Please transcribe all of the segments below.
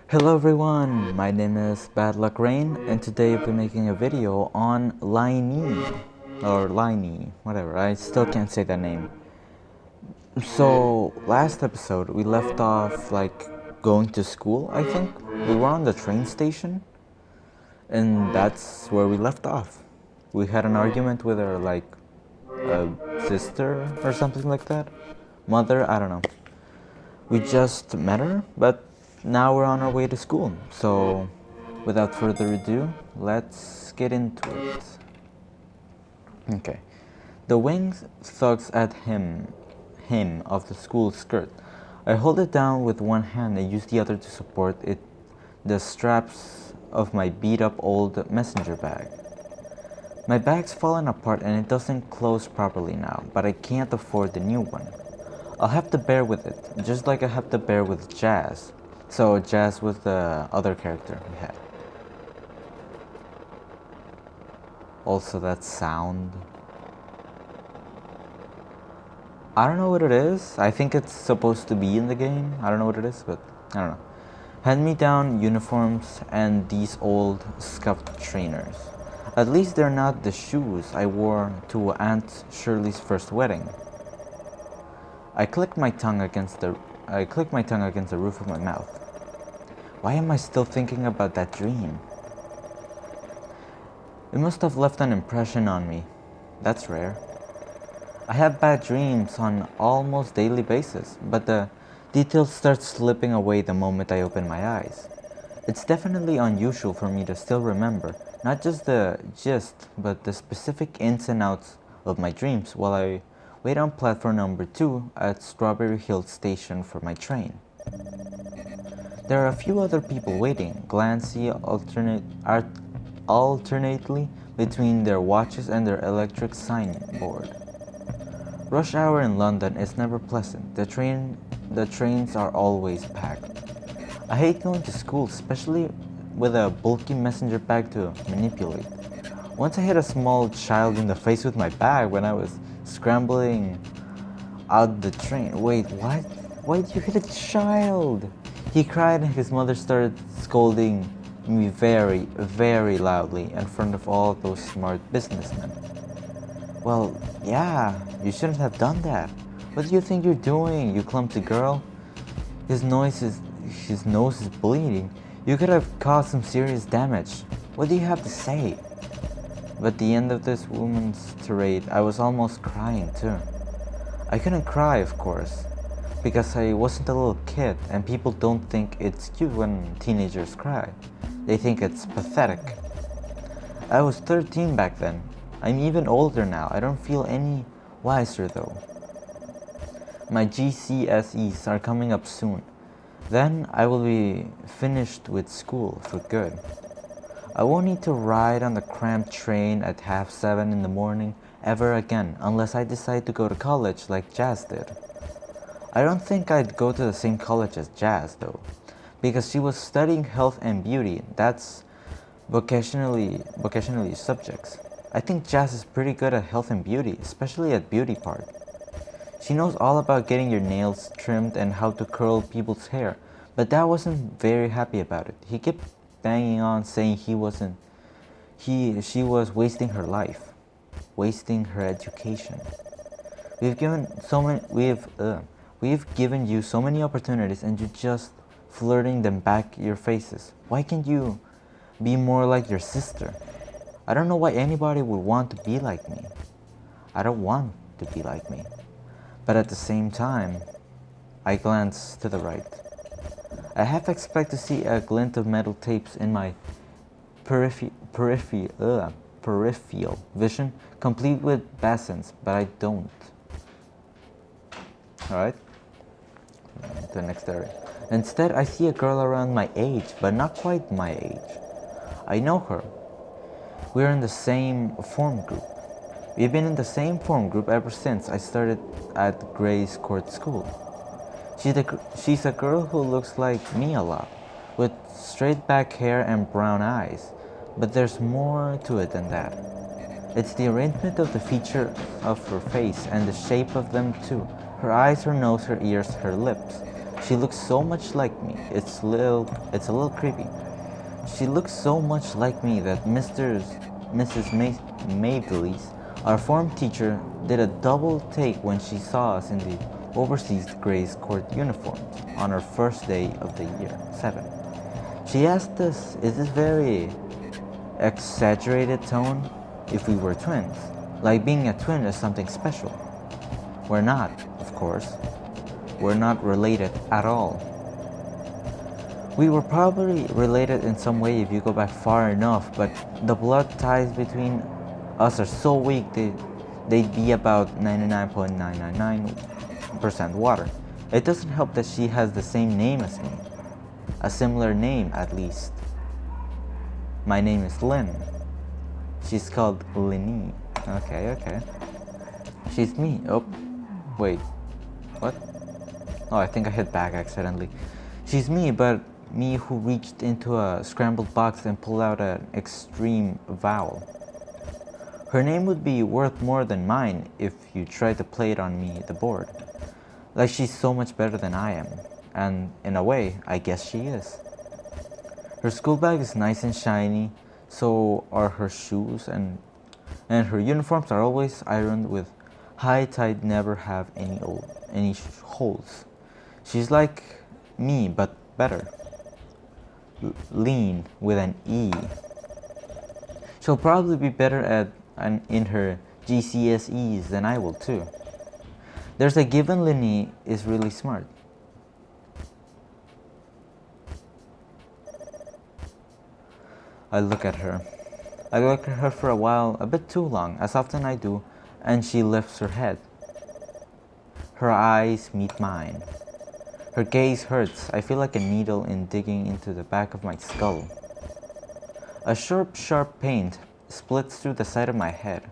Hello everyone, my name is BadLuckRain and today I'll be making a video on Linney, or Linney, whatever, I still can't say that name. So, last episode we left off going to school, I think. We were on the train station and that's where we left off. We had an argument with her sister or something like that. Mother, I don't know. We just met her, but now we're on our way to school. So, without further ado, let's get into it. Okay. The wing tugs at him of the school skirt. I hold it down with one hand and use the other to support it, the straps of my beat-up old messenger bag. My bag's fallen apart and it doesn't close properly now, but I can't afford the new one. I'll have to bear with it, just like I have to bear with Jazz. So Jazz was the other character we had. Also that sound. I don't know what it is. I think it's supposed to be in the game. I don't know what it is, but I don't know. Hand-me-down uniforms and these old scuffed trainers. At least they're not the shoes I wore to Aunt Shirley's first wedding. I clicked my tongue against the roof of my mouth. Why am I still thinking about that dream? It must have left an impression on me. That's rare. I have bad dreams on almost daily basis, but the details start slipping away the moment I open my eyes. It's definitely unusual for me to still remember, not just the gist, but the specific ins and outs of my dreams while I wait on platform number 2 at Strawberry Hill Station for my train. There are a few other people waiting, glancing alternately between their watches and their electric signboard. Rush hour in London is never pleasant. The trains are always packed. I hate going to school, especially with a bulky messenger bag to manipulate. Once I hit a small child in the face with my bag when I was scrambling out the train. Wait, what? Why did you hit a child? He cried and his mother started scolding me very, very loudly in front of all those smart businessmen. Well, yeah, you shouldn't have done that. What do you think you're doing, you clumsy girl? His nose is bleeding. You could have caused some serious damage. What do you have to say? But at the end of this woman's tirade, I was almost crying too. I couldn't cry, of course, because I wasn't a little kid and people don't think it's cute when teenagers cry. They think it's pathetic. I was 13 back then. I'm even older now. I don't feel any wiser though. My GCSEs are coming up soon. Then I will be finished with school for good. I won't need to ride on the cramped train at 7:30 in the morning ever again unless I decide to go to college like Jazz did. I don't think I'd go to the same college as Jazz though, because she was studying health and beauty. That's vocationally subjects. I think Jazz is pretty good at health and beauty, especially at beauty part. She knows all about getting your nails trimmed and how to curl people's hair, but Dad wasn't very happy about it. He kept banging on saying she was wasting her life, wasting her education. We've given you so many opportunities and you're just flirting them back your faces. Why can't you be more like your sister? I don't know why anybody would want to be like me. I don't want to be like me. But at the same time, I glance to the right. I half expect to see a glint of metal tapes in my peripheral vision, complete with basins, but I don't. Alright, the next area. Instead, I see a girl around my age, but not quite my age. I know her. We're in the same form group. We've been in the same form group ever since I started at Gray's Court School. She's a girl who looks like me a lot, with straight back hair and brown eyes, but there's more to it than that. It's the arrangement of the features of her face and the shape of them too. Her eyes, her nose, her ears, her lips. She looks so much like me. It's a little creepy. She looks so much like me that Mrs. Maveley's, our form teacher, did a double take when she saw us in the overseas Grays Court uniforms on our first day of the year 7. She asked us, is this very exaggerated tone if we were twins? Like being a twin is something special. We're not, of course. We're not related at all. We were probably related in some way if you go back far enough, but the blood ties between us are so weak they'd be about 99.999% water. It doesn't help that she has the same name as me. A similar name, at least. My name is Lynne. She's called Linney. Okay. She's me. Oh, wait. What? Oh, I think I hit back accidentally. She's me, but me who reached into a scrambled box and pulled out an extreme vowel. Her name would be worth more than mine if you tried to play it on me, the board. Like she's so much better than I am. And in a way, I guess she is. Her school bag is nice and shiny, so are her shoes, and her uniforms are always ironed with high tide, never have any holes. She's like me, but better. Lean with an E. She'll probably be better in her GCSEs than I will too. There's a given Linney is really smart. I look at her for a while, a bit too long, as often I do, and she lifts her head. Her eyes meet mine. Her gaze hurts. I feel like a needle digging into the back of my skull. A sharp pain splits through the side of my head.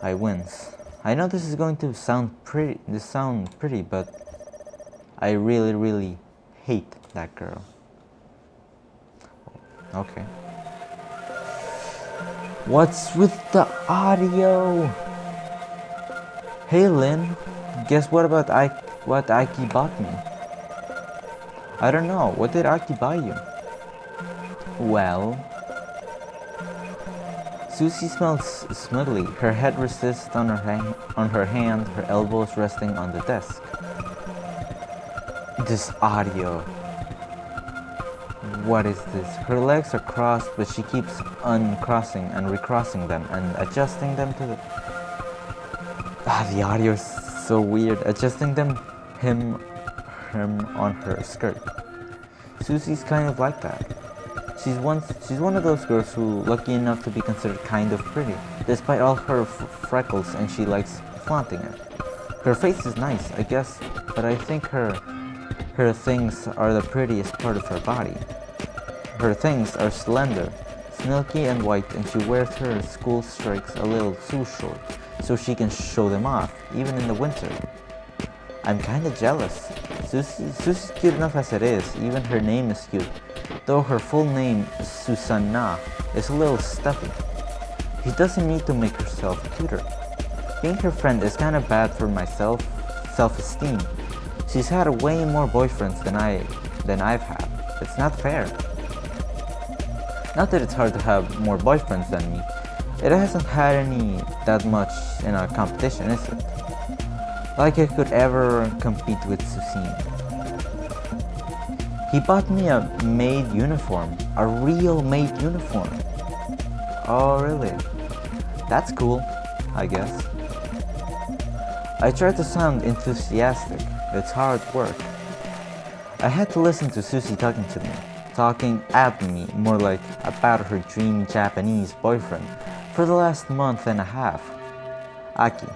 I wince. I know this is going to sound pretty, but I really hate that girl. Okay. What's with the audio? Hey Lynne, guess what Aki bought me? I don't know. What did Aki buy you? Well, Susie smells smugly. Her head rests on her hand, her elbows resting on the desk. This audio. What is this? Her legs are crossed, but she keeps uncrossing and recrossing them and adjusting them to the... the audio is so weird. Adjusting him on her skirt. Susie's kind of like that. She's one of those girls who lucky enough to be considered kind of pretty, despite all her freckles, and she likes flaunting it. Her face is nice, I guess, but I think her things are the prettiest part of her body. Her things are slender, milky and white, and she wears her school stripes a little too short, so she can show them off, even in the winter. I'm kinda jealous. Susie's cute enough as it is, even her name is cute, though her full name, Susanna, is a little stuffy. She doesn't need to make herself cuter. Being her friend is kinda bad for my self-esteem. She's had way more boyfriends than I've had. It's not fair. Not that it's hard to have more boyfriends than me. It hasn't had any that much in a competition, is it? Like I could ever compete with Susie. He bought me a maid uniform. A real maid uniform. Oh, really? That's cool, I guess. I tried to sound enthusiastic. It's hard work. I had to listen to Susie talking to me. Talking at me, more like about her dreamy Japanese boyfriend, for the last month and a half. Aki.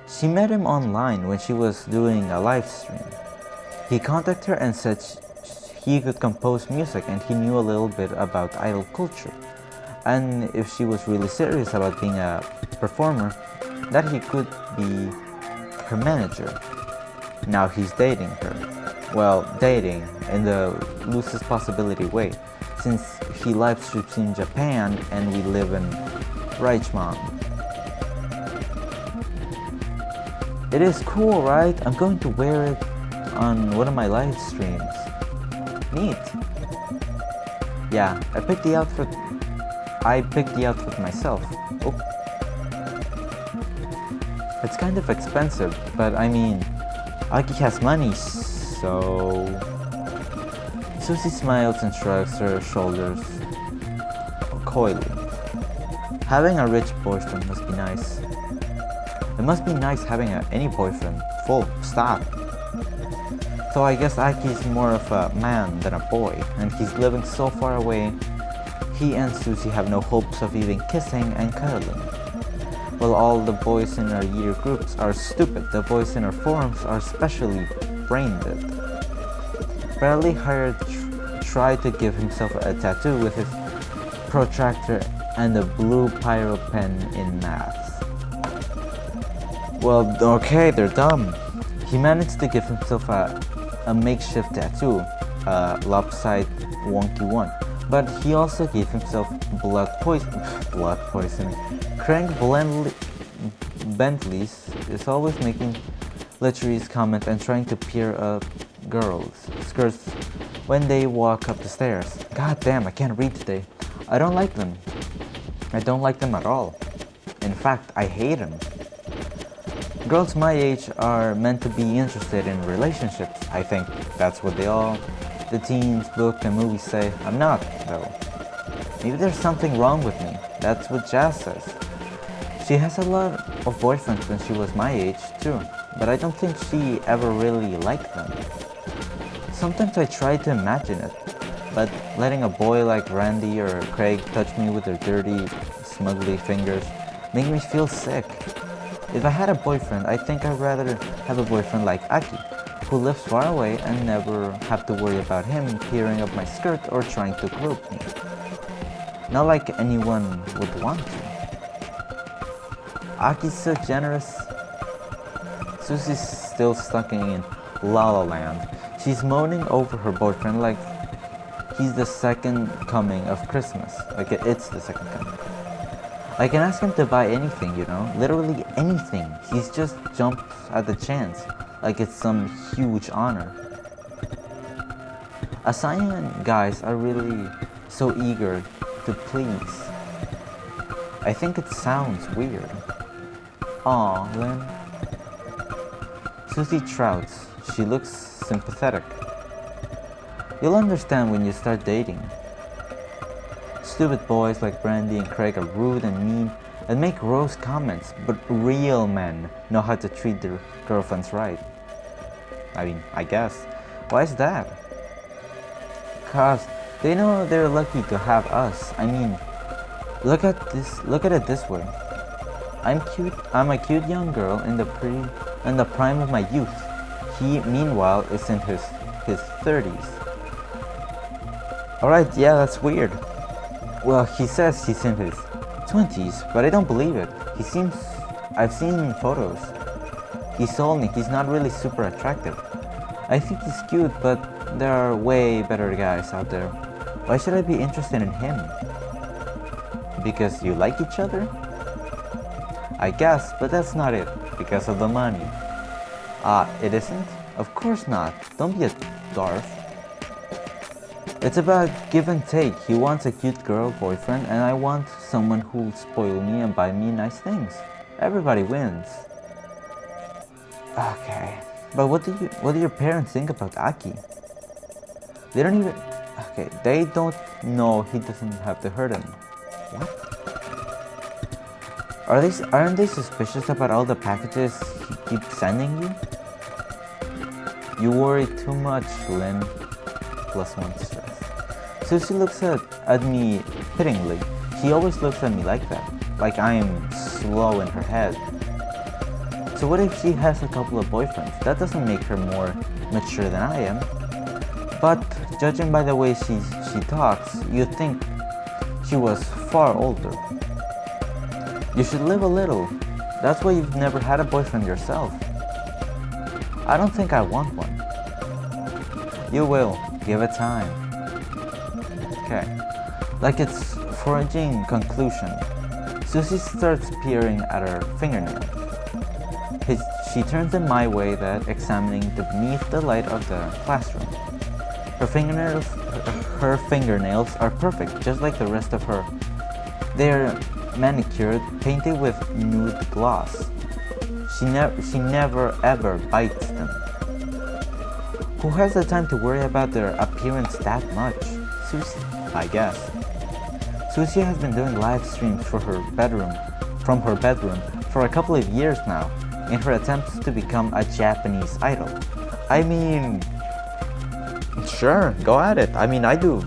She met him online when she was doing a live stream. He contacted her and said he could compose music and he knew a little bit about idol culture. And if she was really serious about being a performer, that he could be her manager. Now he's dating her. Well, dating in the loosest possibility way, since he live streams in Japan and we live in Reichmann. It is cool, right? I'm going to wear it on one of my live streams. Neat. Yeah, I picked the outfit myself. Oh. It's kind of expensive, but I mean, Aki has money, so... Susie smiles and shrugs her shoulders coyly. Having a rich boyfriend must be nice. It must be nice having any boyfriend. Full stop. So I guess Aki's more of a man than a boy, and he's living so far away, he and Susie have no hopes of even kissing and cuddling. While all the boys in our year groups are stupid, the boys in our forums are specially brain dead. Bradley hired tried to give himself a tattoo with his protractor and a blue pyro pen in math. Well, okay, they're dumb. He managed to give himself a makeshift tattoo, a lopsided wonky one, but he also gave himself blood poisoning. Craig Bentley's is always making lecherous comment and trying to peer up girls' skirts when they walk up the stairs. God damn, I can't read today. I don't like them. I don't like them at all. In fact, I hate them. Girls my age are meant to be interested in relationships. I think that's what the teens, book, and movies say. I'm not, though. Maybe there's something wrong with me. That's what Jazz says. She has a lot of boyfriends when she was my age, too. But I don't think she ever really liked them. Sometimes I try to imagine it. But letting a boy like Randy or Craig touch me with their dirty, smugly fingers make me feel sick. If I had a boyfriend, I think I'd rather have a boyfriend like Aki, who lives far away and never have to worry about him peering up my skirt or trying to grope me. Not like anyone would want to. Aki's so generous. Susie's still stuck in La La Land. She's moaning over her boyfriend like he's the second coming of Christmas. Like it's the second coming. I can ask him to buy anything, you know? Literally anything. He's just jumps at the chance. Like it's some huge honor. Assignment guys are really so eager to please. I think it sounds weird. Aw, Lynne. Susie trouts. She looks sympathetic. You'll understand when you start dating. Stupid boys like Brandy and Craig are rude and mean and make gross comments, but real men know how to treat their girlfriends right. I mean, I guess. Why is that? 'Cause they know they're lucky to have us. I mean, look at it this way. I'm a cute young girl in the prime of my youth. He, meanwhile, is in his 30s. Alright, yeah, that's weird. Well, he says he's in his 20s, but I don't believe it. I've seen photos. He told me he's not really super attractive. I think he's cute, but there are way better guys out there. Why should I be interested in him? Because you like each other? I guess, but that's not it. Because of the money. It isn't? Of course not. Don't be a dwarf. It's about give and take. He wants a cute girl boyfriend, and I want someone who'll spoil me and buy me nice things. Everybody wins. Okay, but what do your parents think about Aki? They don't even. Okay, they don't know he doesn't have to hurt him. What? Aren't they suspicious about all the packages he keeps sending you? You worry too much, Lynne. +1 stress. Susie looks at me pityingly. She always looks at me like that. Like I am slow in her head. So what if she has a couple of boyfriends? That doesn't make her more mature than I am. But judging by the way she talks, you'd think she was far older. You should live a little. That's why you've never had a boyfriend yourself. I don't think I want one. You will. Give it time. Okay. Like it's foraging conclusion. Susie starts peering at her fingernails. She turns in my way that examining beneath the light of the classroom. Her fingernails are perfect, just like the rest of her. They're manicured, painted with nude gloss. She never ever bites them. Who has the time to worry about their appearance that much? Susie, I guess. Susie has been doing live streams from her bedroom for a couple of years now, in her attempts to become a Japanese idol. I mean, sure, go at it. I mean, I do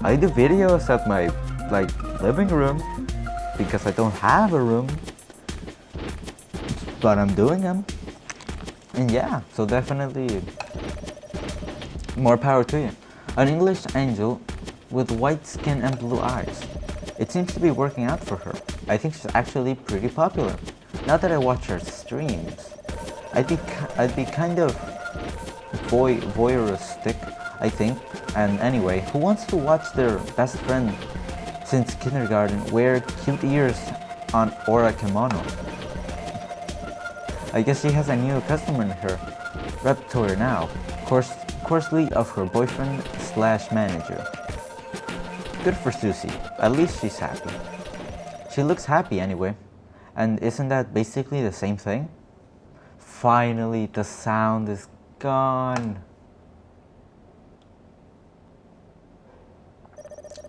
videos at my living room because I don't have a room, but I'm doing them. And yeah, so definitely more power to you. An English angel with white skin and blue eyes. It seems to be working out for her. I think she's actually pretty popular. Now that I watch her streams, I'd be kind of voyeuristic, I think. And anyway, who wants to watch their best friend since kindergarten wear cute ears on or a kimono? I guess she has a new customer in her repertoire now, coarsely of her boyfriend/manager. Good for Susie, at least she's happy. She looks happy anyway, and isn't that basically the same thing? Finally, the sound is gone.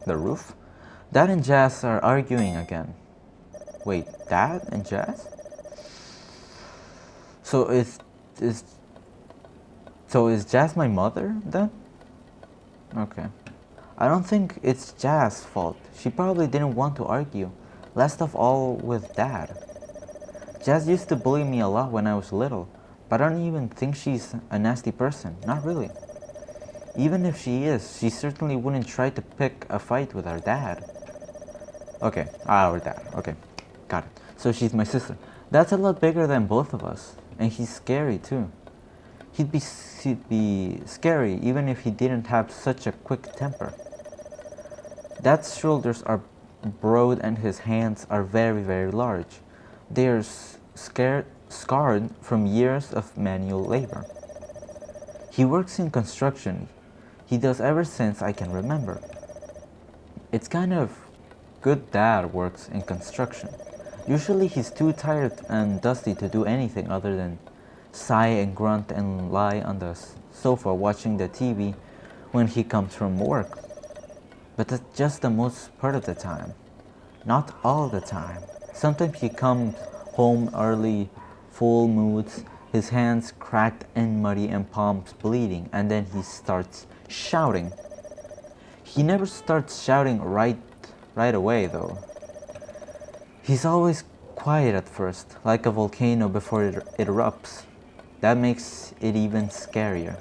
The roof? Dad and Jazz are arguing again. Wait, Dad and Jazz? So is Jazz my mother then? Okay. I don't think it's Jazz's fault. She probably didn't want to argue, last of all with Dad. Jazz used to bully me a lot when I was little, but I don't even think she's a nasty person, not really. Even if she is, she certainly wouldn't try to pick a fight with our dad. Okay, our dad, okay, got it. So she's my sister. That's a lot bigger than both of us, and he's scary too. He'd be scary even if he didn't have such a quick temper. Dad's shoulders are broad and his hands are very, very large. They are scarred from years of manual labor. He works in construction. He does ever since I can remember. It's kind of good Dad works in construction. Usually he's too tired and dusty to do anything other than sigh and grunt and lie on the sofa watching the TV when he comes from work. But that's just the most part of the time. Not all the time. Sometimes he comes home early, full moods, his hands cracked and muddy and palms bleeding, and then he starts shouting. He never starts shouting right away though. He's always quiet at first, like a volcano before it erupts. That makes it even scarier.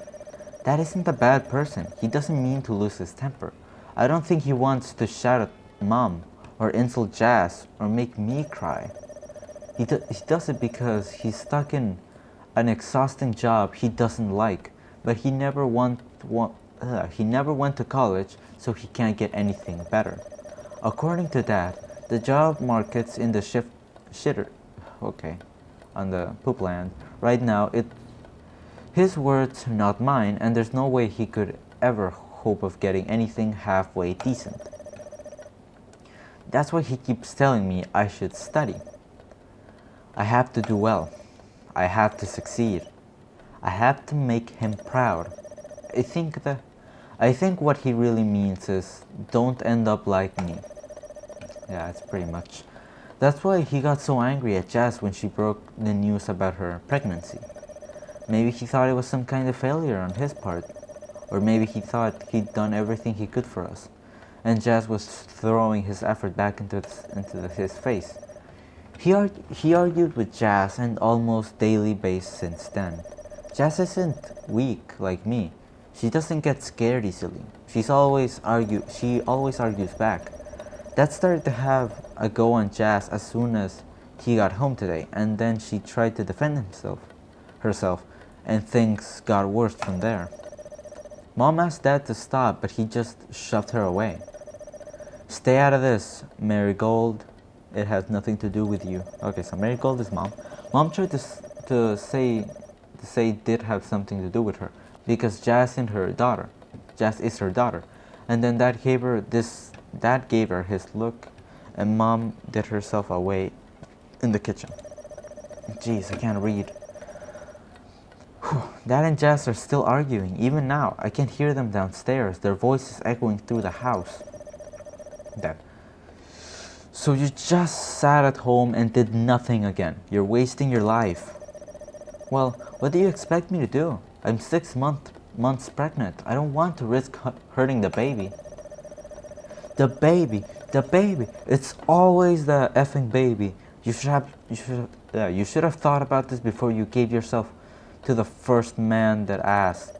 Dad isn't a bad person. He doesn't mean to lose his temper. I don't think he wants to shout at Mom or insult Jazz or make me cry. He does it because he's stuck in an exhausting job he doesn't like, but he never went to college, so he can't get anything better. According to Dad, the job market's in the on the poop land right now. His words, not mine, and there's no way he could ever hope of getting anything halfway decent. That's why he keeps telling me I should study. I have to do well. I have to succeed. I have to make him proud. I think what he really means is don't end up like me. Yeah, it's pretty much. That's why he got so angry at Jazz when she broke the news about her pregnancy. Maybe he thought it was some kind of failure on his part. Or maybe he thought he'd done everything he could for us, and Jazz was throwing his effort back into his face. He argued with Jazz on almost daily basis since then. Jazz isn't weak like me. She doesn't get scared easily. She always argues back. Dad started to have a go on Jazz as soon as he got home today, and then she tried to defend herself, and things got worse from there. Mom asked Dad to stop, but he just shoved her away. Stay out of this, Marigold. It has nothing to do with you. Okay, so Marigold is Mom. Mom tried to to say did have something to do with her, because Jazz is her daughter, and then that gave her his look, and Mom did herself away in the kitchen. Jeez, I can't read. Dad and Jazz are still arguing, even now. I can hear them downstairs, their voices echoing through the house. Dad: so you just sat at home and did nothing again. You're wasting your life. Well, what do you expect me to do? I'm 6 months pregnant. I don't want to risk hurting the baby. The baby. It's always the effing baby. You should have thought about this before you gave yourself to the first man that asked.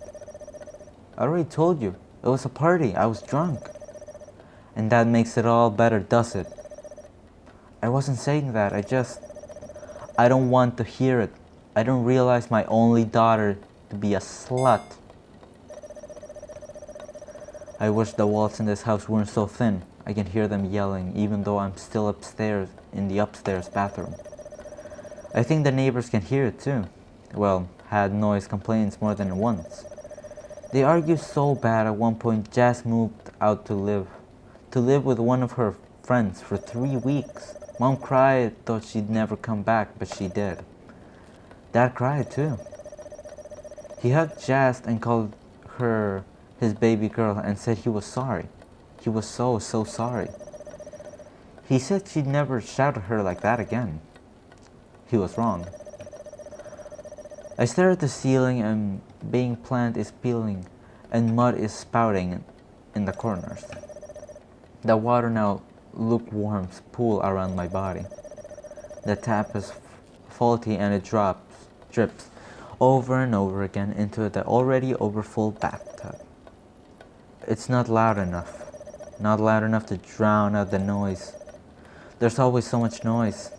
I already told you. It was a party. I was drunk. And that makes it all better, does it? I wasn't saying that. I don't want to hear it. I don't realize my only daughter to be a slut. I wish the walls in this house weren't so thin. I can hear them yelling, even though I'm still upstairs in the upstairs bathroom. I think the neighbors can hear it too. Well, had noise complaints more than once. They argue so bad at one point Jazz moved out to live with one of her friends for 3 weeks. Mom cried, thought she'd never come back, but she did. Dad cried too. He hugged Jazz and called her his baby girl and said he was sorry. He was so sorry. He said she'd never shout at her like that again. He was wrong. I stare at the ceiling and being plant is peeling and mud is spouting in the corners. The water now lukewarm pool around my body. The tap is faulty and it drips over and over again into the already overfull bathtub. It's not loud enough to drown out the noise. There's always so much noise.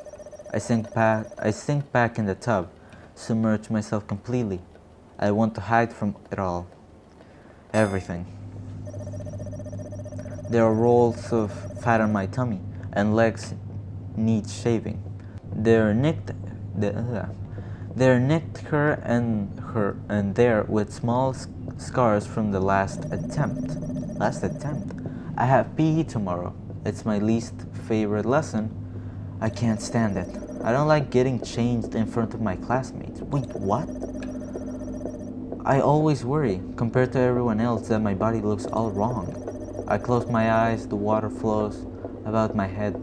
I sink back in the tub, submerge myself completely. I want to hide from it all. Everything. There are rolls of fat on my tummy and legs need shaving. They're nicked her and there with small scars from the last attempt. I have PE tomorrow. It's my least favorite lesson. I can't stand it. I don't like getting changed in front of my classmates. Wait, what? I always worry, compared to everyone else, that my body looks all wrong. I close my eyes, the water flows about my head.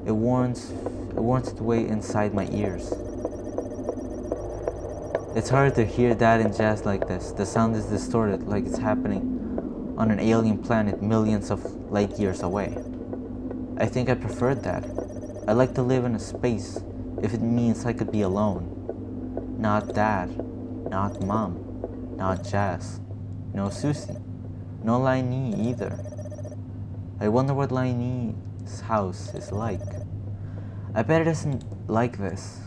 It warms its way inside my ears. It's hard to hear Dad and Jazz like this. The sound is distorted, like it's happening on an alien planet millions of light years away. I think I preferred that. I like to live in a space if it means I could be alone. Not Dad, not Mom, not Jazz, no Susie, no Linney either. I wonder what Linney's house is like. I bet it isn't like this.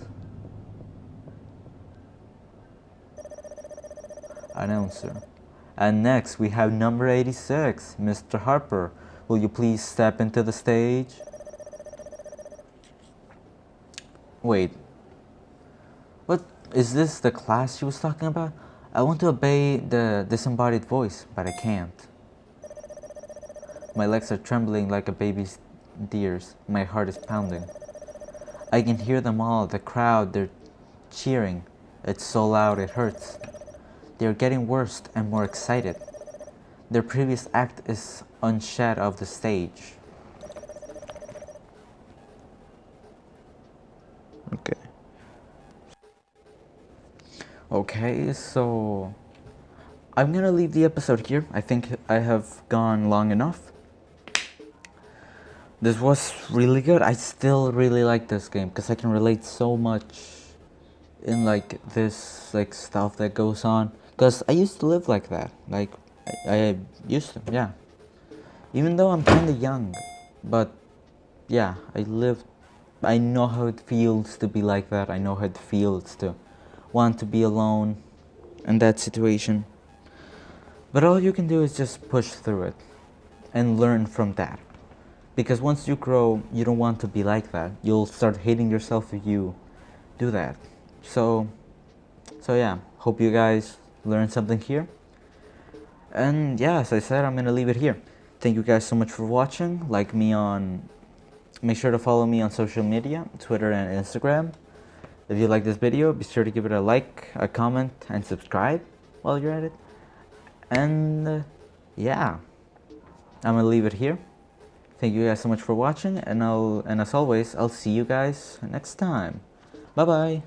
Announcer. And next we have number 86, Mr. Harper. Will you please step into the stage? Wait. What is this the class she was talking about? I want to obey the disembodied voice, but I can't. My legs are trembling like a baby's deer's. My heart is pounding. I can hear them all, the crowd, they're cheering. It's so loud it hurts. They're getting worse and more excited. Their previous act is unshed off the stage. Okay, so I'm gonna leave the episode here. I think I have gone long enough. This was really good. I still really like this game because I can relate so much in like this like stuff that goes on. Because I used to live like that. Like I used to, yeah. Even though I'm kind of young, but yeah, I know how it feels to be like that. I know how it feels to want to be alone in that situation. But all you can do is just push through it and learn from that. Because once you grow, you don't want to be like that. You'll start hating yourself if you do that. So So yeah, hope you guys learned something here. And yeah, as I said, I'm gonna leave it here. Thank you guys so much for watching. Make sure to follow me on social media, Twitter and Instagram. If you like this video, be sure to give it a like, a comment, and subscribe while you're at it. And yeah, I'm gonna leave it here. Thank you guys so much for watching, and as always, I'll see you guys next time. Bye bye.